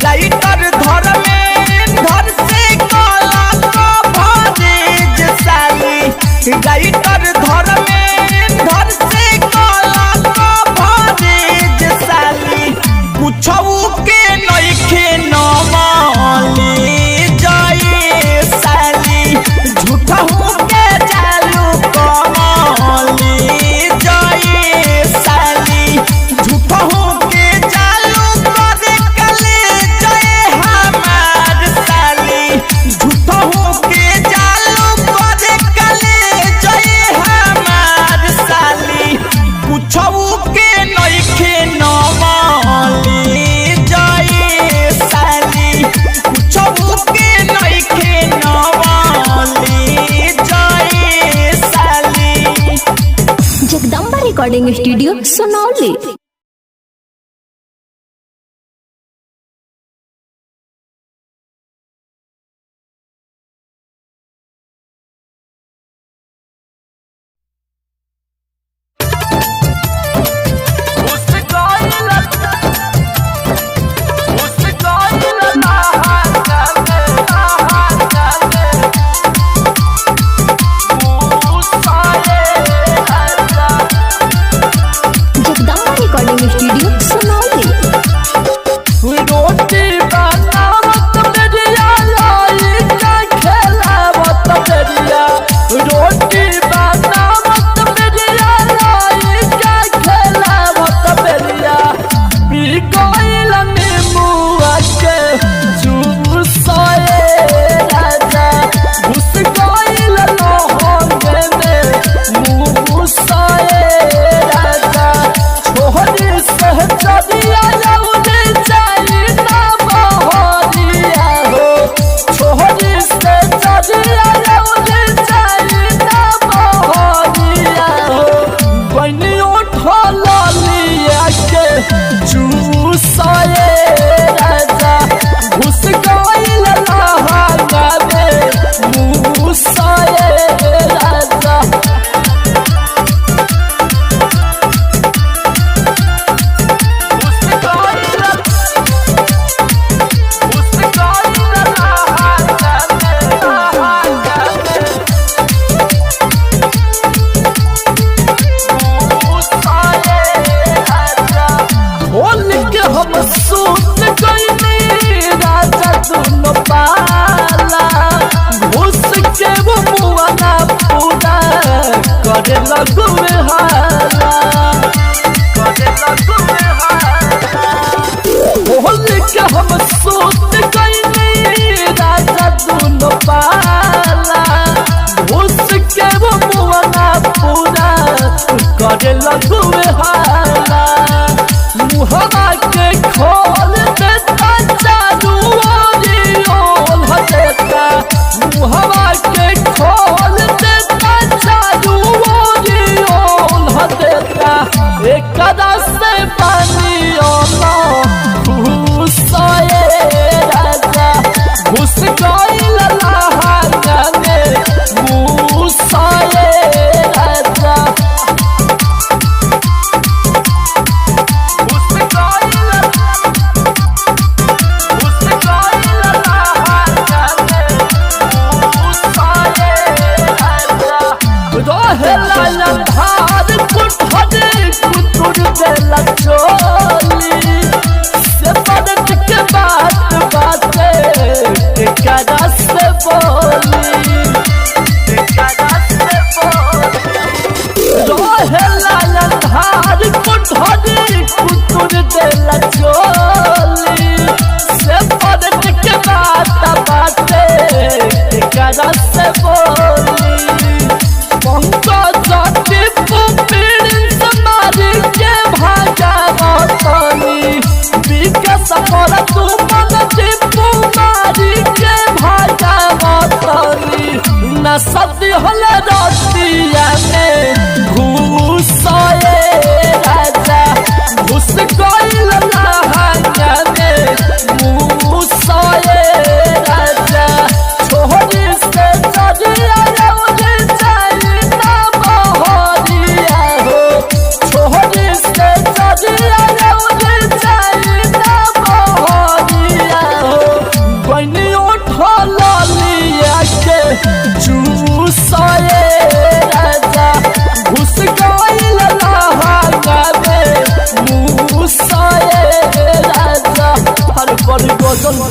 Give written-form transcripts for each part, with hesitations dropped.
Writer Dharmendra से काला coverage साली राइटर धर्मेंद्र से काला कवरेज साली पूछऊ के नइखे नमाली जाए साली झूठा हो के चालू कमाली जाए साली झूठा हो के चालू करे कले जाए हमार साली झूठा हो के चालू करे कले जाए हमार साली पूछऊ के नइखे नमाली जाए साली पूछऊ के नइखे नमाली जाए साली। Jagdamba recording studio Sonauli. Jagdamba recording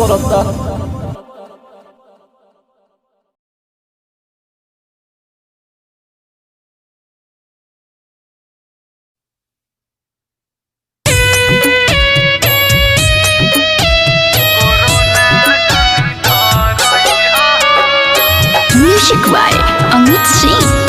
पड़ता। Music by Amit Singh.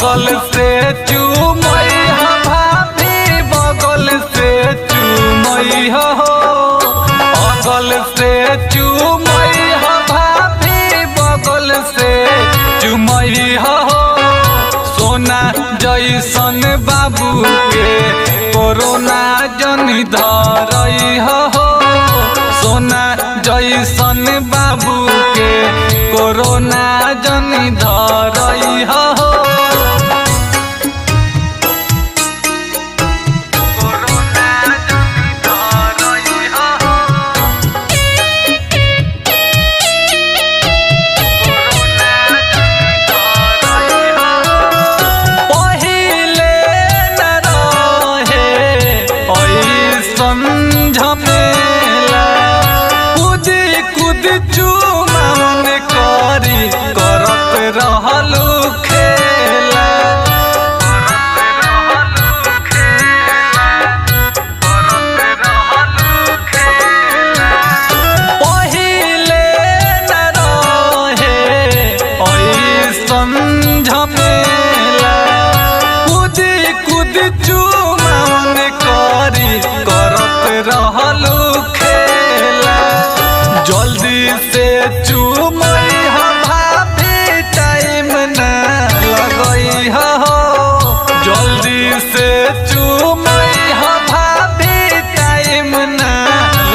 बगल से चूमैया भाभी बगल से चूमैया हो, बगल से चूमैया भाभी बगल से चूमैया हो। सोना जैसन बाबू के कोरोना जनी धरैया हो, सोना जैसन बाबू के कोरोना जनी धरैया हो। चुमावन करी करत रहलू खेला, पहिले न रहे ऐसन झमेला। कूदी कूदी चुमावन करी करत रहलू खेला। जल्दी से चूमैया भाभी टाइम न लगैया हो, जल्दी से चूमैया भाभी टाइम न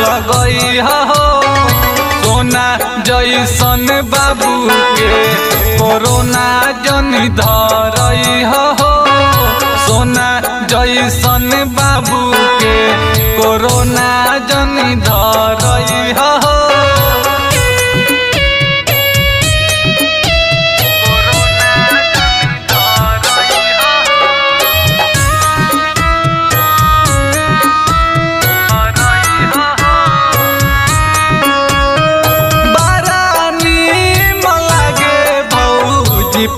लगैया हो। सोना जैसन बाबू के कोरोना जनी धरैया हो, सोना जैसन बाबू के कोरोना जनी धरैया हो।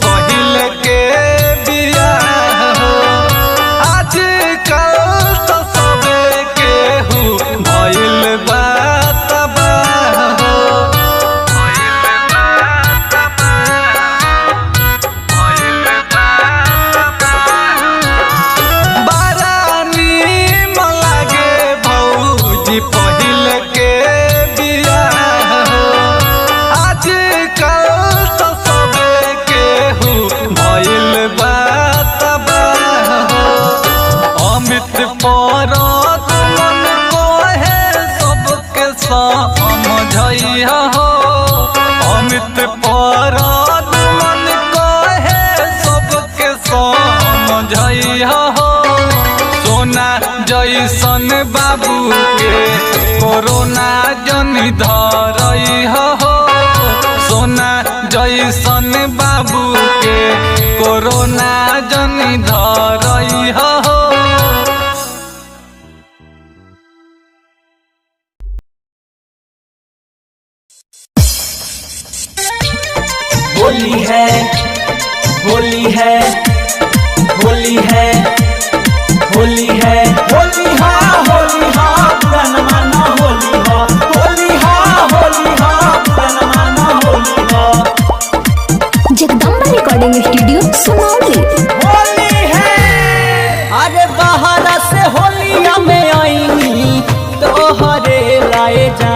पहिल के बियाह हो, आजकल तो सबे केहू भइल बा तबाह हो। बड़ा नीम लागे भौजी पहिल के बियाह हो, आजकल तो सबे केहू भइल बा तबाह हो। अमित पर मन कहे सबके समझैया हो, अमित पर मन कहे सबके समझैया हो। सोना जैसन बाबू के कोरोना जनी धरैया हो, सोना जैसन बाबू के कोरोना जनी धरैया हो। होली है होली है होली है होली है होली हा होली हा बुरा न माना होली हा होली हा होली हा बुरा न माना होली हा। Jagdamba recording studio Sunauli. होली है अरे बाहर से होलिया में आईनी तोहरे लाए जा।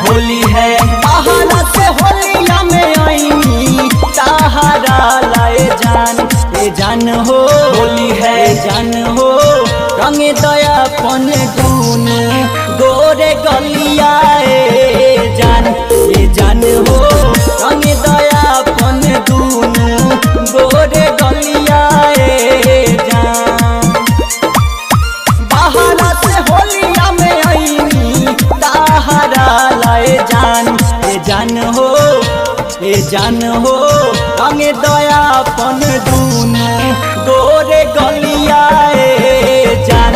होली है बाहर से होलिया में आईनी तहरा लाए जान। ए जान हो होली है जान हो रंग दया पन दून गोरे गलिया ए जान। ए जान हो रंग दया पन दून गोरे गलिया ए जान। बाहर से होलिया में आईनी तहरा लाए जान। ए जान हो ए जान हो रंग दया पन दून गोरे गलिया ए जान।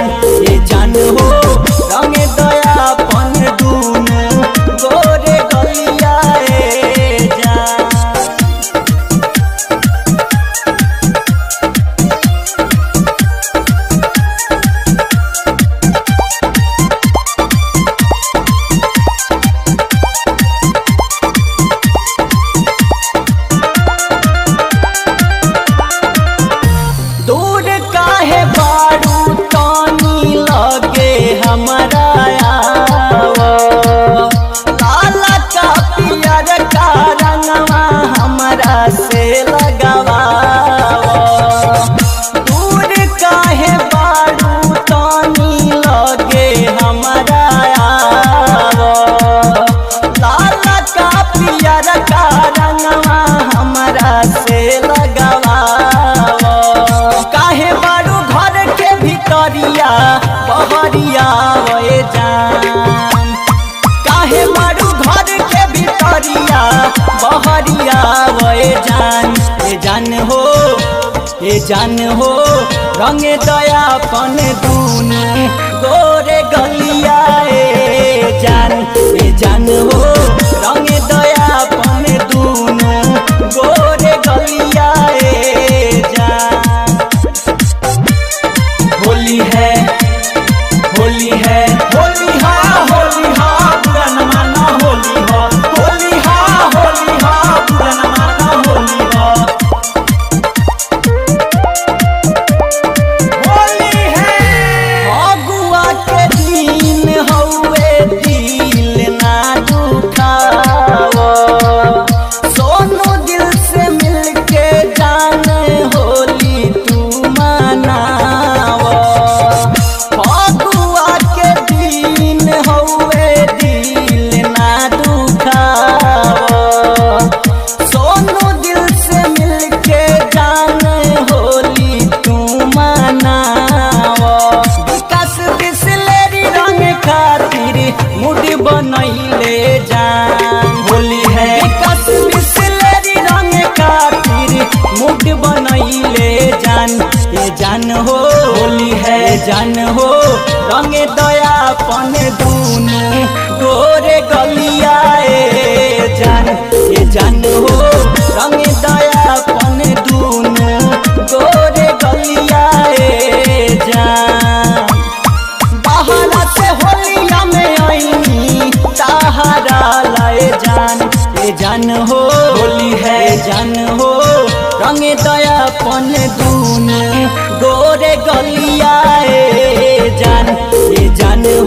पियर का रंगवा हमरा से लगावा काहे बारू घर के भितरिया बहरिया वे जान काहे बारू घर के भितरिया बहरिया वे जान ए जान हो रंग दया पन दूनी गोरे गलिया ए जान हो रंग दया पन दूनु गोरे गलिया ए जान होली है होली है होली हा बुरा न माना होली हा बुरा न माना होली हा बनैले जान होली है विकास बिसलेरी रंग खातिर मुड बनैले जान ये जान हो होली है जान हो रंग दया पन दूनु गोरे गलिया ए जान हो रंग दया पन दूनु गोरे गलिया ए जान बाहर से होलिया में आईनी सहारा लाए जान हो होली है जान हो रंग दया पन दूनु गोरे गलिया ए जान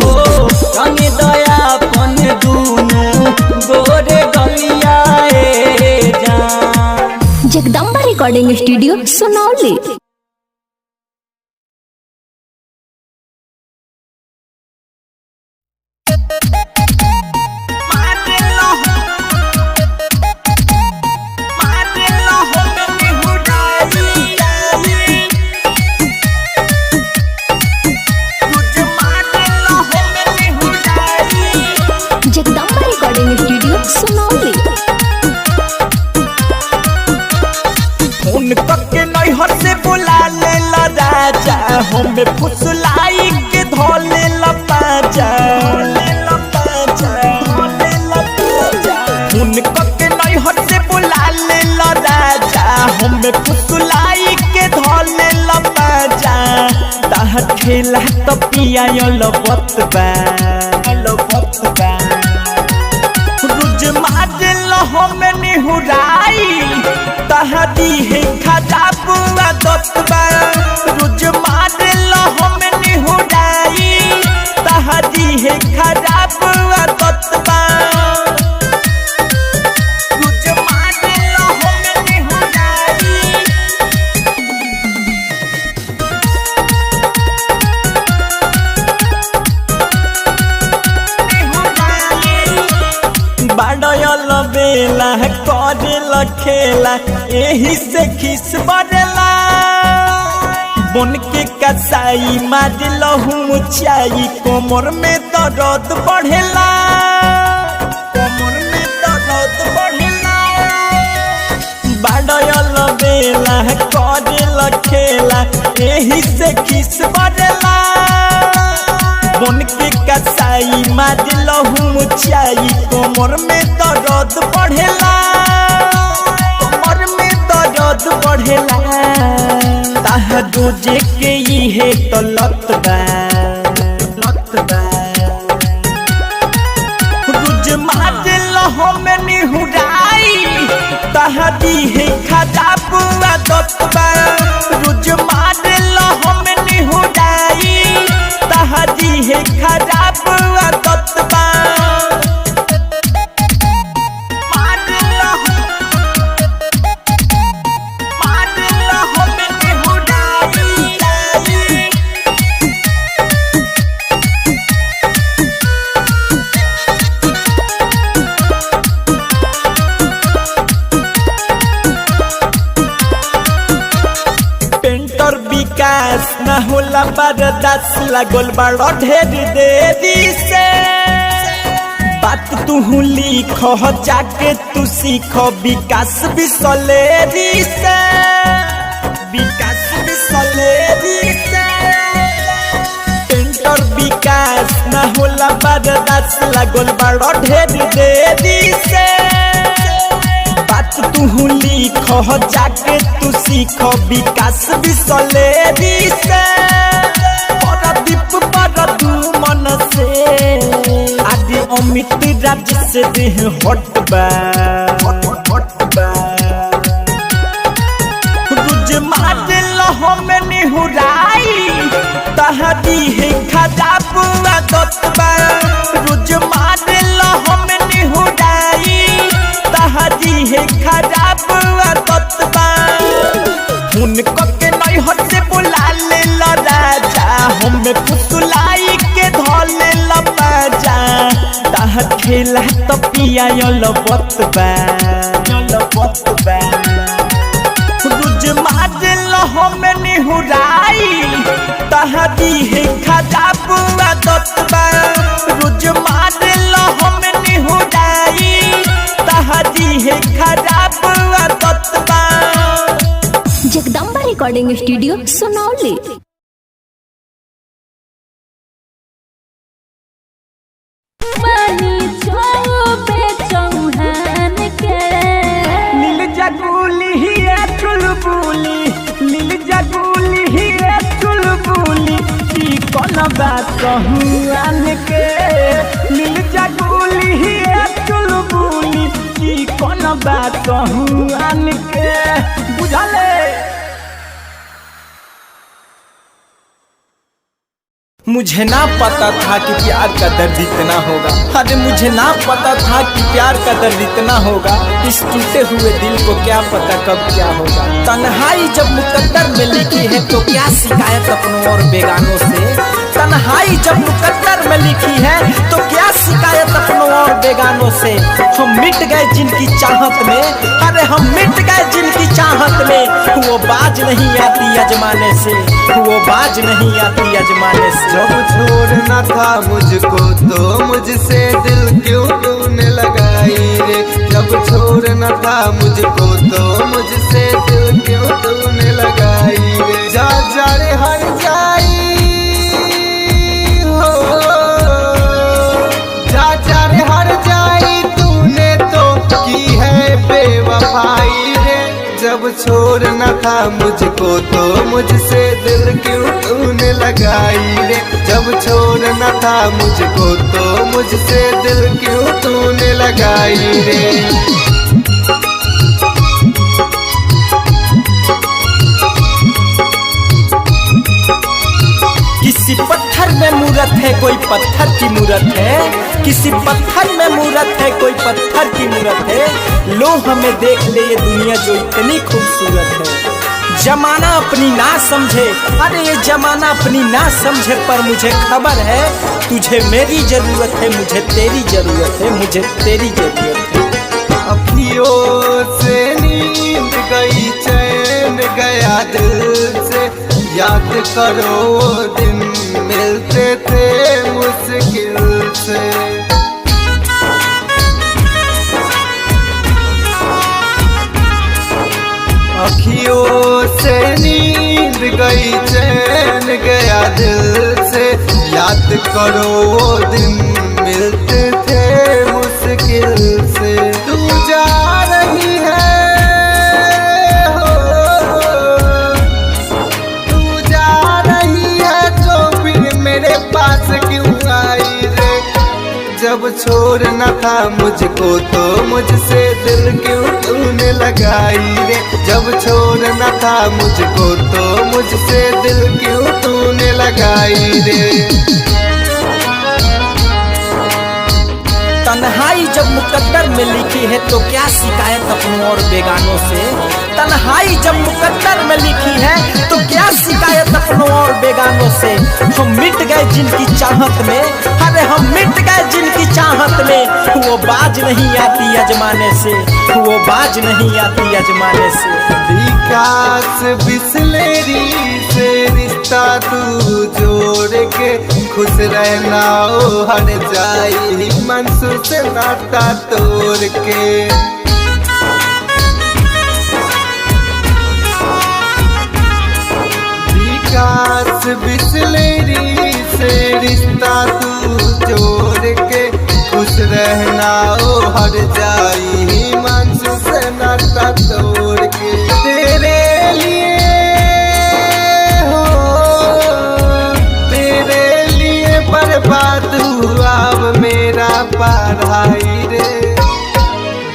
हो रंग दया पन दूनु गोरे गलिया ए जान। Jagdamba recording studio Sunauli. Jagdamba recording studio Sunauli. Phone करके नैहर से बुला ले राजा हमें फुसलाई के धोले लपाजा फोन करके नैहर से बुला ले राजा हमें फुसलाई के धोले लपाजा ताह खेला तो पिया लबतबा रुज माजल हमें निहुराई तहदी है खजाबुआ दतबा रुज माजल हमें निहुराई तहदी है खजाबुआ दतबा रुज माजल हमें निहुराई बाडयल बेला करेल खेला एही से खिस बड़ला बन के कसाई मारल मुचाई कोमर में दर्द बढ़ेला बाडयल बेला करेल खेला एही से खिस बड़ला बन के कसाई मारल मुचाई कोमर में दर्द बढ़ेला ताह दूजे के ये तो लतबा रुज मारल हमें निहुराई तहदी है खजाबुआ दतबा रुज मारल हमें निहुराई तहदी है खजाबुआ दतबा ना होला बर्दाश्त लागल बड़ा ढेर देरी से बात तू लिख जाके तू सीख विकास बिसलेरी से विकास बिसलेरी से पेंटर विकास ना होला बर्दाश्त लागल बड़ा ढेर देरी से बात तू लिख जाके तू सीख विकास बिसलेरी से परदीप पर तू मन से आदि अमित राज से देह हटबा रुज मार हम निहुराई तहदी है खराब आदतबा रुज मार हम निहुराई तहदी है खराब आदतबा उनको के नहीं हट से बुला ले राजा हमें पुतलाई के धोले लबाजा ताह खेला तो पिया लबतबा रुज मार हमें निहुराई तहदी है खराब आदतबा रुज मार हमें निहुराई तहदी है खराब आदतबा। Jagdamba recording studio Sunauli. नील जगुली हिया चुलबुली नील जगुली हिया चुलबुली की कौन बात कहूँ आन के नील जगुली हिया चुलबुली की कौन बात कहूँ आन के बुझले। मुझे ना पता था कि प्यार का दर्द इतना होगा अरे मुझे ना पता था कि प्यार का दर्द इतना होगा इस टूटे हुए दिल को क्या पता कब क्या होगा। तन्हाई जब मुकद्दर में लिखी है तो क्या शिकायत अपनों और बेगानों से तन्हाई जब मुकद्दर में लिखी है तो क्या शिकायत अपनों और बेगानों से। हम मिट गए जिनकी चाहत में अरे हम मिट गए जिनकी चाहत में वो बाज नहीं आती अजमाने से वो बाज नहीं आती अजमाने से। जब छोड़ना था मुझको तो मुझसे दिल क्यों तूने लगाई रे जब छोड़ना था मुझको तो मुझसे दिल क्यों तूने लगाई रे जा जा रे हर जाई हो जा जा रे हर जाई तूने तो की है बेवफाई रे जब छोड़ना था मुझको तो मुझसे दिल क्यों तूने लगाई रे जब छोड़ना था मुझको तो मुझसे दिल क्यों तूने लगाई रे। किसी पत्थर में मूरत है कोई पत्थर की मूरत है किसी पत्थर में मूरत है कोई पत्थर की मूरत है लो हमें देख ले ये दुनिया जो इतनी खूबसूरत है। जमाना अपनी ना समझे अरे ये जमाना अपनी ना समझे पर मुझे खबर है तुझे मेरी जरूरत है मुझे तेरी जरूरत है मुझे तेरी जरूरत है। अखियों से नींद गई चैन गया दिल से याद करो वो दिन मिलते थे मुश्किल से अखियों से नींद गई चैन गया दिल से याद करो वो दिन मिलते थे मुश्किल से तू जा रही है हो तू जा रही है तो फिर मेरे पास क्यों आई रे जब छोड़ना था मुझको तो मुझसे दिल क्यों तूने लगाई रे जब छोड़ना था मुझको तो मुझसे दिल क्यों तूने लगाई रे। तन्हाई जब मुकद्दर में लिखी है तो क्या शिकायत अपनों और बेगानों से। तन्हाई जब मुकद्दर में लिखी है तो क्या शिकायत अपनों और बेगानों से। हम मिट गए जिनकी चाहत में, अरे हम मिट गए जिनकी चाहत में, वो बाज नहीं आती अजमाने से, वो बाज नहीं आती अजमाने से। विकास बिस्लेरी से रिश्ता तू जोड़ के खुश रहना ओ हर जाई मंसूर से नाता तोड़ के। विकास बिस्लेरी से रिश्ता तू जोड़ के खुश रहना ओ हर जाई मंसूर से नाता तोड़ के। तेरे लिए हो, तेरे लिए बर्बाद हुआ अब मेरा पढ़ाई रे।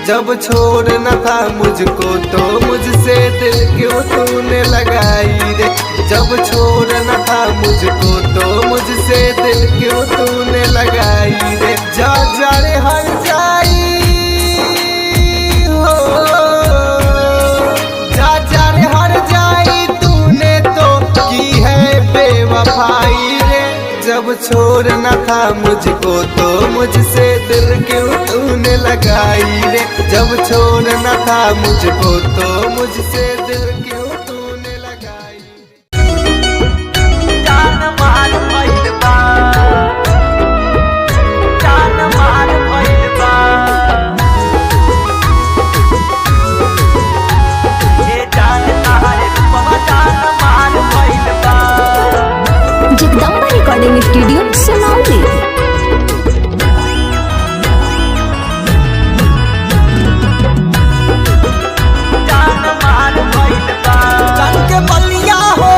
जब छोड़ना था मुझको तो मुझसे दिल क्यों तूने लगाई रे। जब छोड़ना था मुझको तो मुझसे दिल क्यों तूने लगाई रे। जा जा रे हर जाई हो, जा जा रे हर जाई तूने तो की है बेवफाई रे। जब छोड़ना था मुझको तो मुझसे दिल क्यों तूने लगाई रे। जब छोड़ना था मुझको तो मुझसे दिल क्यों तूने लगाई। जान मार भइल बा, जान मार भइल बा, ये जान तारे रूपवा जान मार भइल बा। Jagdamba recording studio Sunauli. जान मार भइल बा, जान के बलिया हो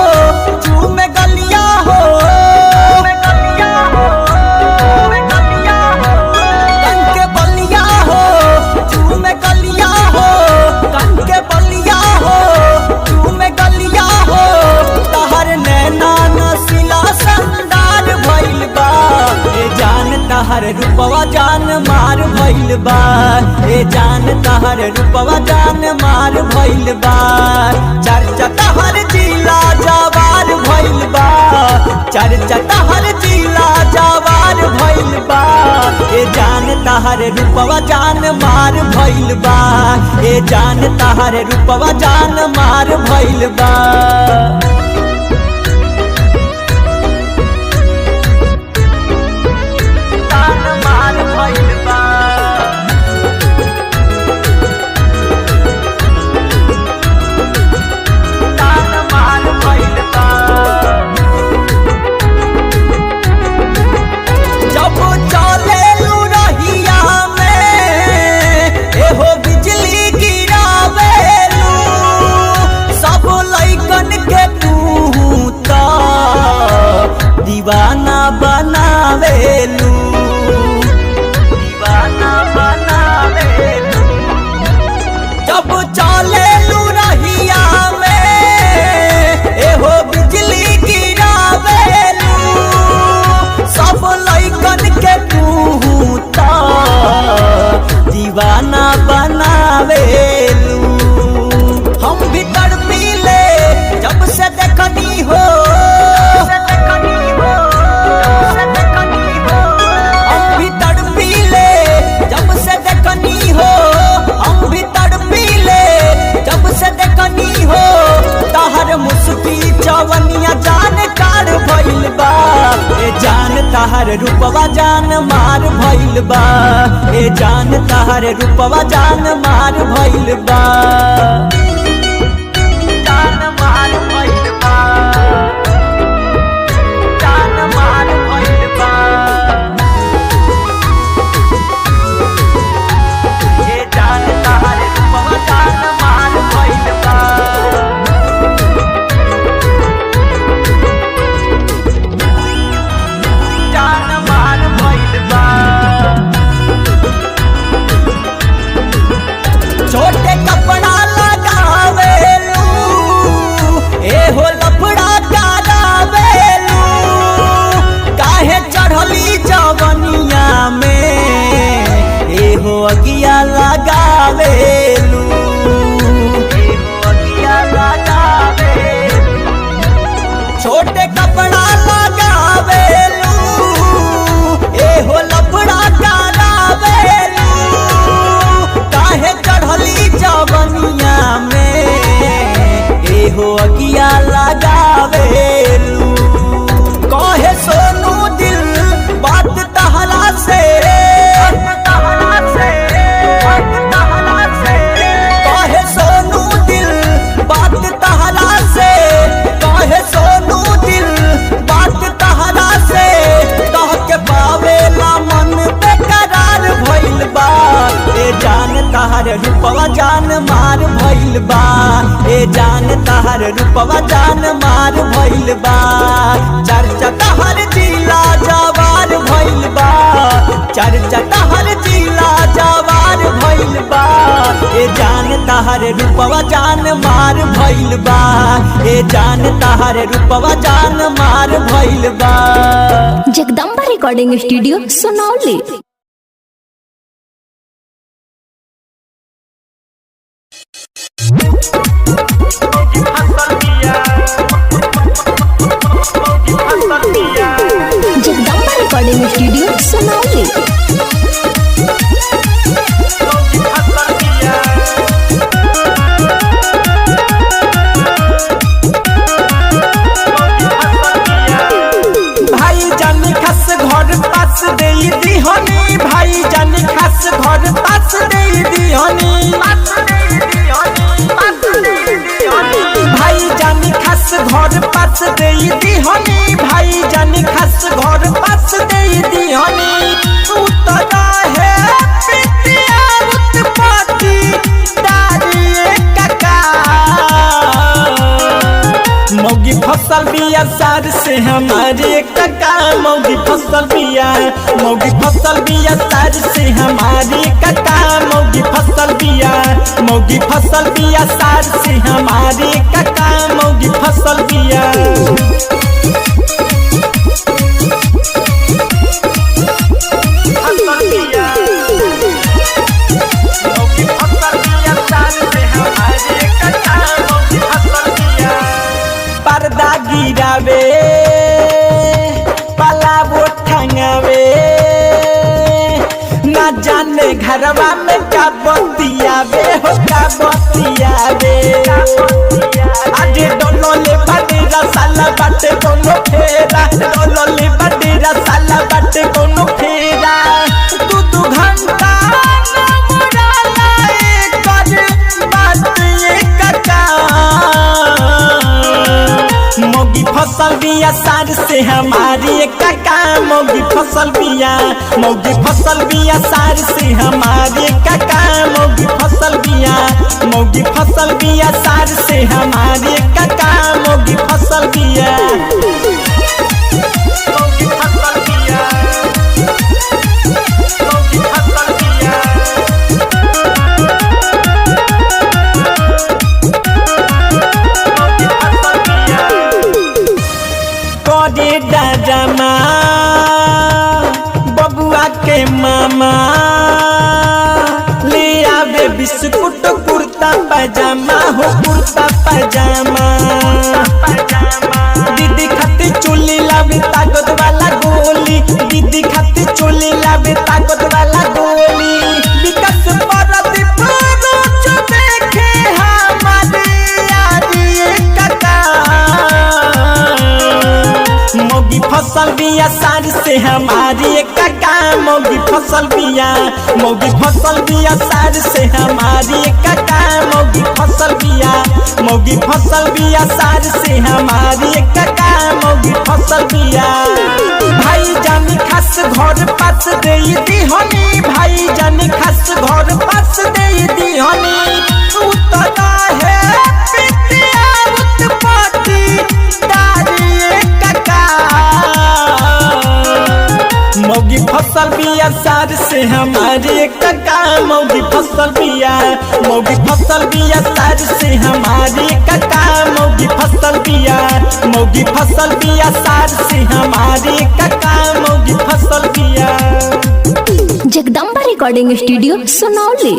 चूमे गलिया हो, चूमे गलिया हो, चूमे गलिया हो। जान के बलिया हो चूमे गलिया हो, जान के बलिया हो चूमे गलिया हो। तहर नैना नसीला संदार भइल बा, ए जान तहर रूपवा जान मार भइल बा, ए जान तहर रूपवा जान मार भइल बा। चर्चा तहर जिला जवार भइल बा, चर्चा तहर जिला जवार भइल बा। ए जान तहर रूपवा जान मार भइल बा, ए जान तहर रूपवा जान मार भइल बा। जान मार भइल बा, जान मार भइल बा। जब चलेलू रहिया में एहो बिजली गिरावेलू, सब लइकन के तू तो दीवाना बनावेलू, दीवाना बनावेलू। जब चलेलू रहिया में एहो बिजली गिरावेलू, सब लइकन के तू तो दीवाना बनावेलू। हम भी तड़पीले जब से देखनी हो, हम भी तड़पीले जब से देखनी हो, हम भी तड़पीले जब से देखनी हो। तहर मुस्की चवनिया जान कार भइल बा, ए जान तहर रूपवा जान मार भइल बा, ए जान तहर रूपवा जान मार भइल बा। जान मार भइल बा, जान मार भइल बा, ये जान तहर रूपवा जान मार भइल बा। जान मार भइल बा, छोटे कपड़ा लगा अगिया लगावेलू, एहो अगिया लगावेलू, छोटे कपड़ा लगावेलू, एहो लफड़ा करावेलू, काहे चढ़ली जवनिया में एहो अगिया लगावेलू, कहे सोनू दिल बात तहरा से, कहे सोनू दिल बात तहरा से, कहे सोनू दिल बात तहरा से, कह के पावेला मन बेकरार भइल बा, ए जान तहर रूपवा जान मार भइल बा, ए जान तहर रूपवा जान मार भइल बा, चर्चा तहर जिला जवार भइल बा, चर्चा तहर जिला जवार भइल बा, ए जान तहर रूपवा जान मार भइल बा, ए जान तहर रूपवा जान मार भइल बा। Jagdamba recording studio Sunauli. Jagdamba recording studio Sunauli. भाई जानी खास घर पास दे दीहनी, भाई जानी खास घर पास दे दीहनी, भाई जानी खास घर पास दे दीहनी, भाई जानी खास घर पास दे दीहनी, उतरा है पितिया उत्पत्ति दारी काका, मौगी फसल बिया सार से हमारे काका, मौगी फसल बिया, मौगी फसल बिया सार से हमारे काका, मौगी फसल बिया, मौगी फसल बिया सार से हमारे काका, मौगी फसल बिया। पर्दा गिरावे पलावो ठंगावे, ना जाने घरवा में का बतियावे हो का बतियावे, आजे दोनों ले बडेरा साला बाटे कोनो फेरा, दोनों ले बडेरा साला बाटे कोनो फेरा, दू घंटा मौगी फसल बिया सार से हमारी काका, मौगी फसल बिया, मौगी फसल बिया सार से हमारी काका, मौगी फसल बिया, मौगी फसल बिया सार से हमारी काका, मौगी फसल बिया, मौगी फसल बिया, मौगी फसल बिया। करे दादामा बबुआ के मामा ले आवे बिस्कुट कुर्ता पैजामा हो कुर्ता पैजामा, दीदी खाती चुली लावे ताकत वाला गोली, दीदी खाती चुली लावे ताकत वाला गोली, विकास परदीप रोज देखे हमारे यारी काका, मौगी फसल बिया सार से हमारी काका, मौगी फसल बिया, मौगी फसल बिया सार से हमारी काका, मौगी फसल बिया, मौगी फसल बिया सार से हमारी काका, मौगी फसल बिया, भाई जानी खास घर पास दे दीहनी, भाई जानी खास घर पास दे दीहनी, उतरा है पितिया उत्पत्ति दारी काका, मौगी फसल बिया सार से हमारे काका, मौगी फसल बिया, मौगी फसल बिया सार से हमारे काका, मौगी फसल बिया, मौगी फसल बिया सार से हमारे काका, मौगी फसल बिया। Jagdamba recording studio Sonauli.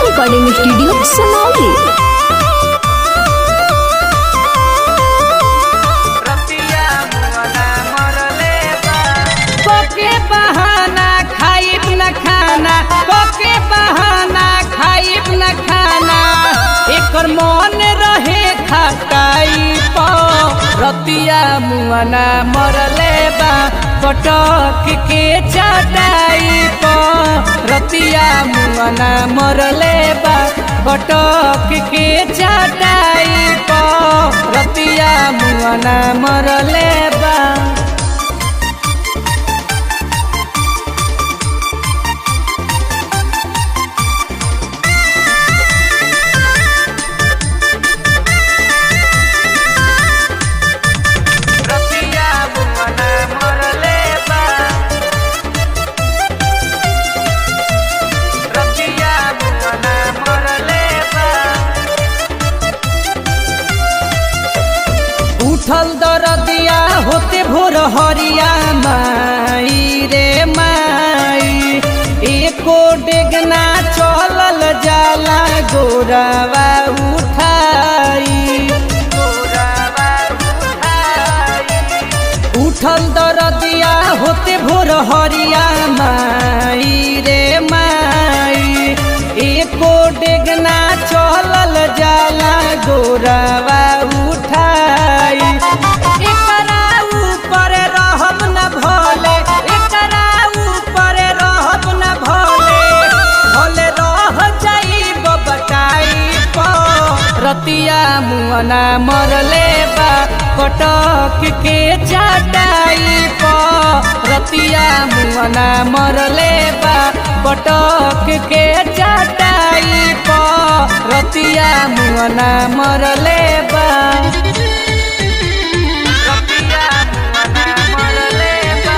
Recording studio Sonauli. एकर मन रहे खटाई रतिया मुआना मरले बा पटक के चटाई रतिया मुआना मरले बा पटक के चटाई रतिया मुआना मरले बा। सहरिया माई रे माई, एको डेगना चलल जाला गोरवा उठाई। एकरा ऊपर रहब न भोले, एकरा ऊपर रहब न भोले, भोले रह जाइब बटाई पर। रतिया मुअना मरले बा कटक के चटाई पर। रतिया मुअना मरले बा कटक के चटाई पर। रतिया मुअना मरले बा, रतिया मुअना मरले बा।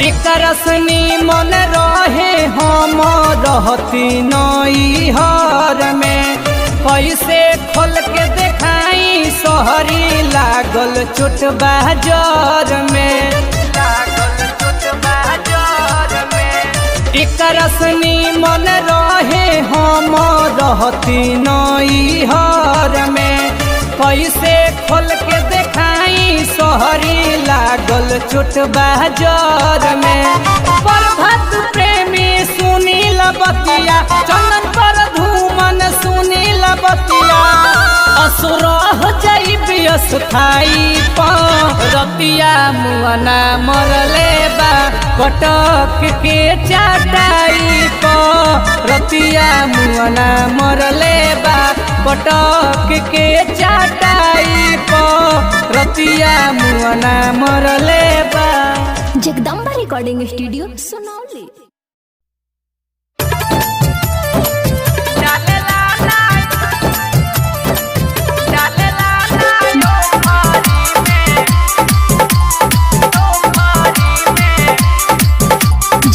एकरसनी मन रहे हम रहती नई हर में, कैसे खोल के देखाई सहरी लागल चोट बाजार में, लागल चोट बाजार में। एकरसनी मन रहे हम रहती नई हर में, कैसे खोल के देखाई सहरी लागल चोट बाजार में। प्रभात प्रेमी सुनील बतिया, चंदन पर धूमन सुनील बतिया, असुरह जाइब अस्थाई पर। रतिया मुअना मरले बा कटक के चटाई पर। रतिया मुअना मरले बा कटक के चटाई पर। रतिया मुअना मरले बा। Jagdamba recording studio Sunauli.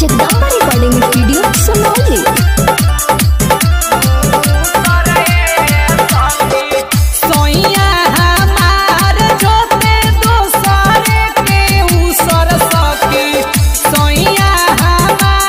Jagdamba recording studio Sunauli. सोइया हमार जोते दोसर के उसर सकी, सोइया हमार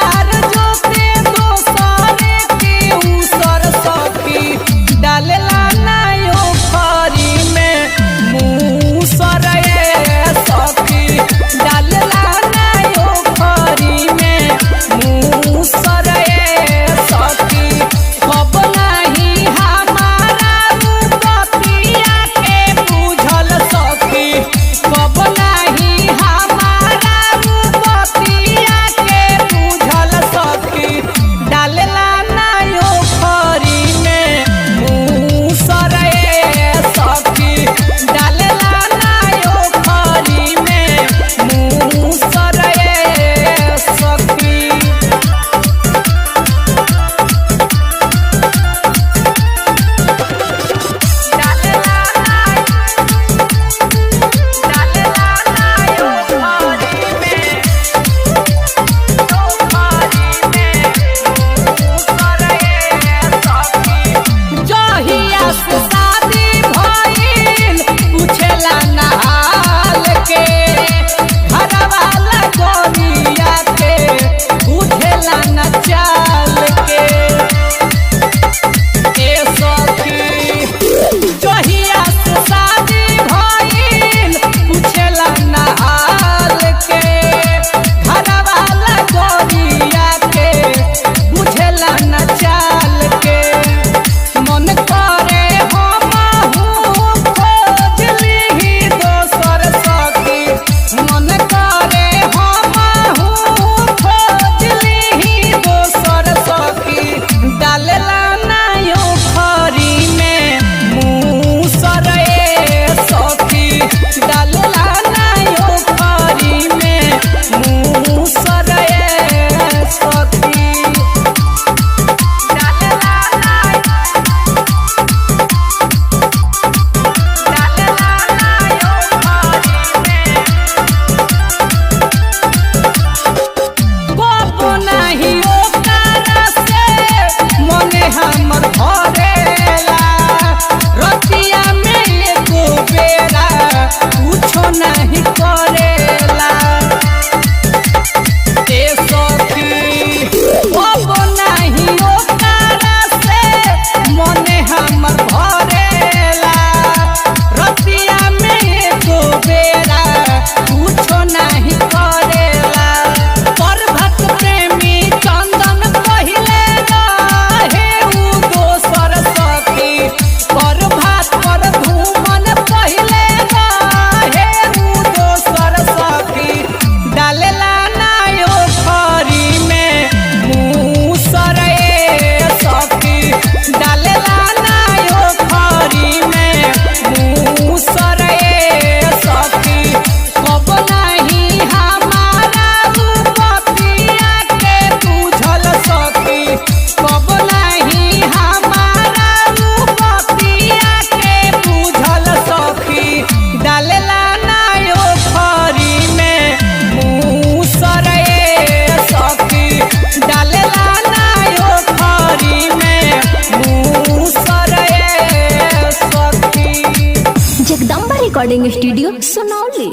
रिकॉर्डिंग स्टूडियो सोनौली।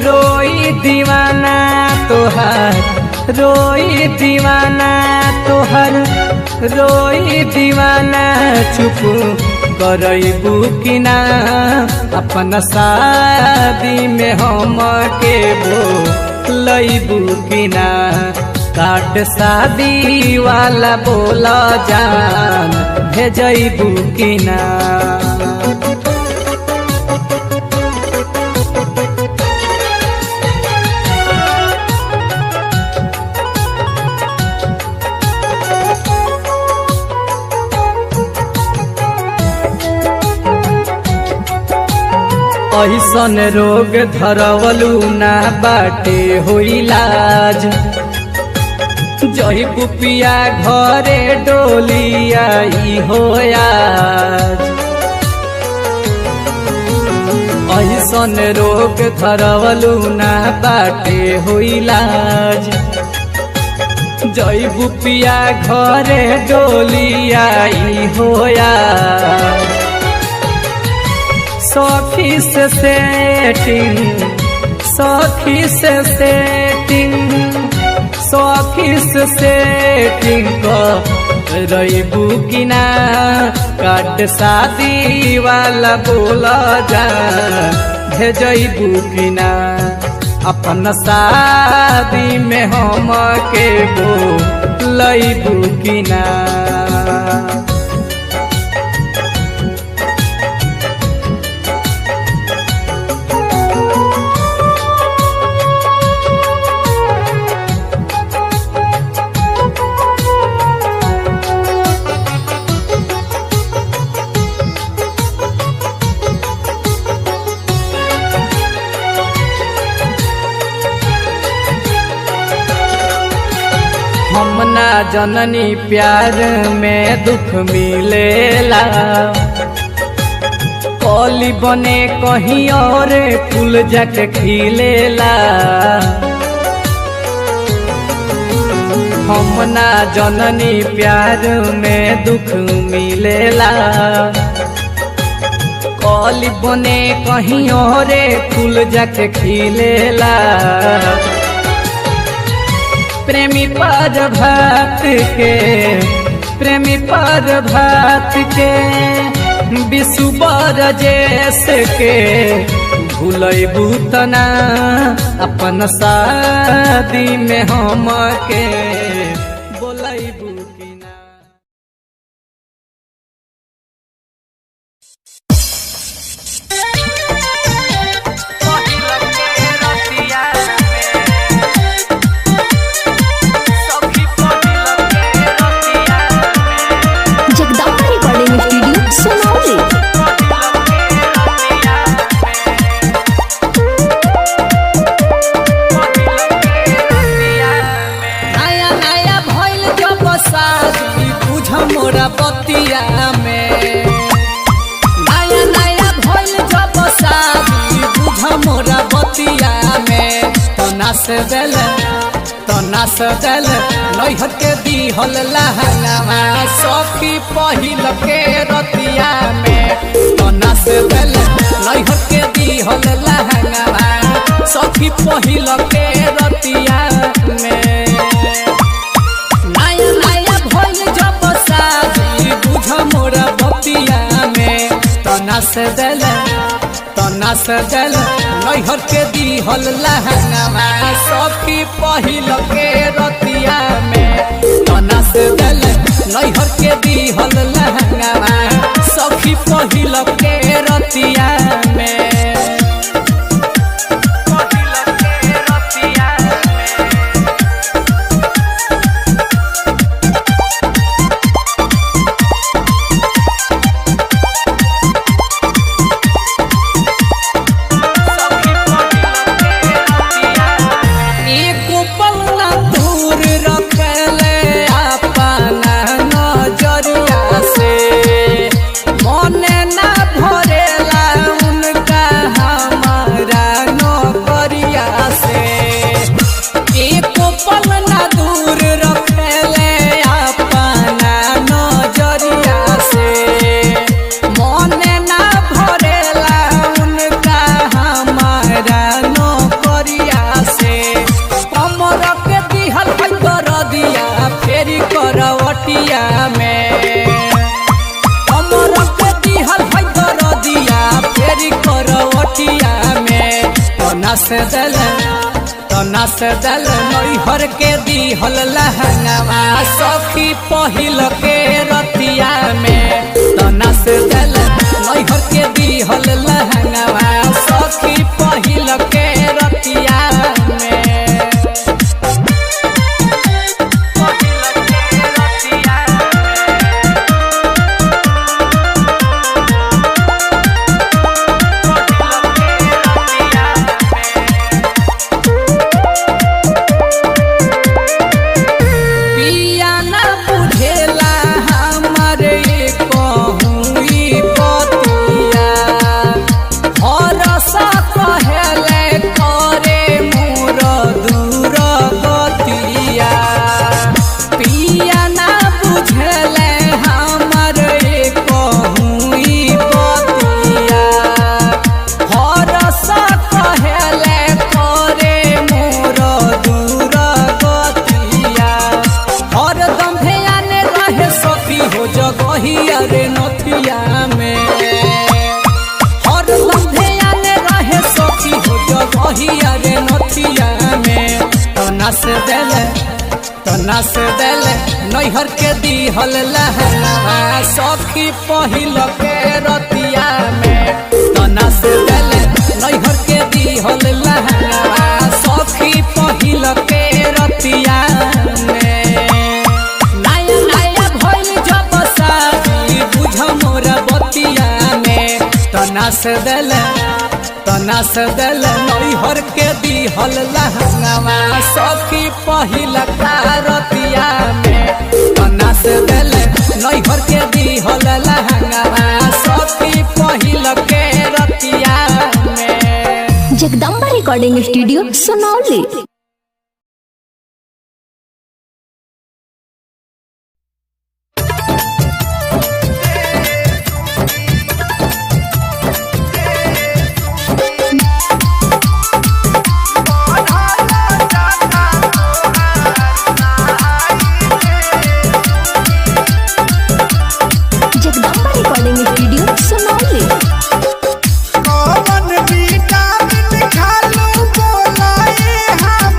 रोई दीवाना तोहर, रोई दीवाना तोहर, रोई दीवाना चुप करबू कि ना अपन शादी में हम के बोलबू कि ना। काट शादी वाला बोला जान भेजबू कि ना। ऐसन रोग धरवलू ना बाटे हो इलाज। जही पुपिया घरे डोली आई हो आज। ऐसन रोग धरवलू ना बाटे हो इलाज। जही पुपिया घरे डोली आई हो आज। सखी से सेटिंग, सखी से सेटिंग, सखी से सेटिंग करबू कि ना। काट शादी वाला बोला जा भेजबू कि ना। अपन शादी में हम के बोलबू कि ना। हम ना जननी प्यार में दुख मिलेला। कली बने कहीं और फूल जाके खिलेला। हम ना जननी प्यार में दुख मिलेला। कली बने कहीं और फूल जाके खिलेला। प्रेमी पर भात के, प्रेमी पर भात के, विषुबर जैसे के भूलबू तना। अपन शादी में हम के बोलबू कि ना। Jagdamba recording studio Sonauli. नया नया भइल जब शादी बुझ मोरा बतिया में। नया नया भइल जब शादी बुझ मोरा बतिया में। तो नाच देल, तो नाच देल नैहर के दिहल लहंगावा सखी पहिल के रतिया में। तो नाच देल नैहर के दिहल लहंगावा सखी पहिल के रतिया में। नया नया भइल जब शादी बुझ मोरा बतिया में। तो नाच देल, तो नाच देल नैहर के दिहल लहंगावा सखी पहिल के रतिया में। तो नाच देल नैहर के दिहल लहंगावा सखी पहिल के रतिया में। करवटिया में हमर के दिहल है दरदिया फेरी करवटिया में तना से दल नैहर के दिहल लहंगवा सखी पहिल के रतिया में तना से दल नैहर के दिहल लहंगवा सखी पहिल के रतिया में रे नथिया में हर लम्हे आने रहे सखी हो जगहिया रे नथिया में तना से देले नैहर के दिहल लहंगवा सखी पहिल के रतिया में तना से देले नैहर के दिहल लहंगवा सखी पहिल के रतिया में तना से दल नैहर के दिहल लहंगवा सखी पहिल का रतिया में तना से दल नैहर के दिहल लहंगवा सखी पहिल के रतिया में। Jagdamba recording studio Sunauli. कौन विटामिन खालू बोलाए हम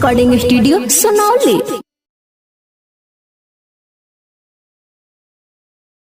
रिकॉर्डिंग स्टूडियो सुनौली।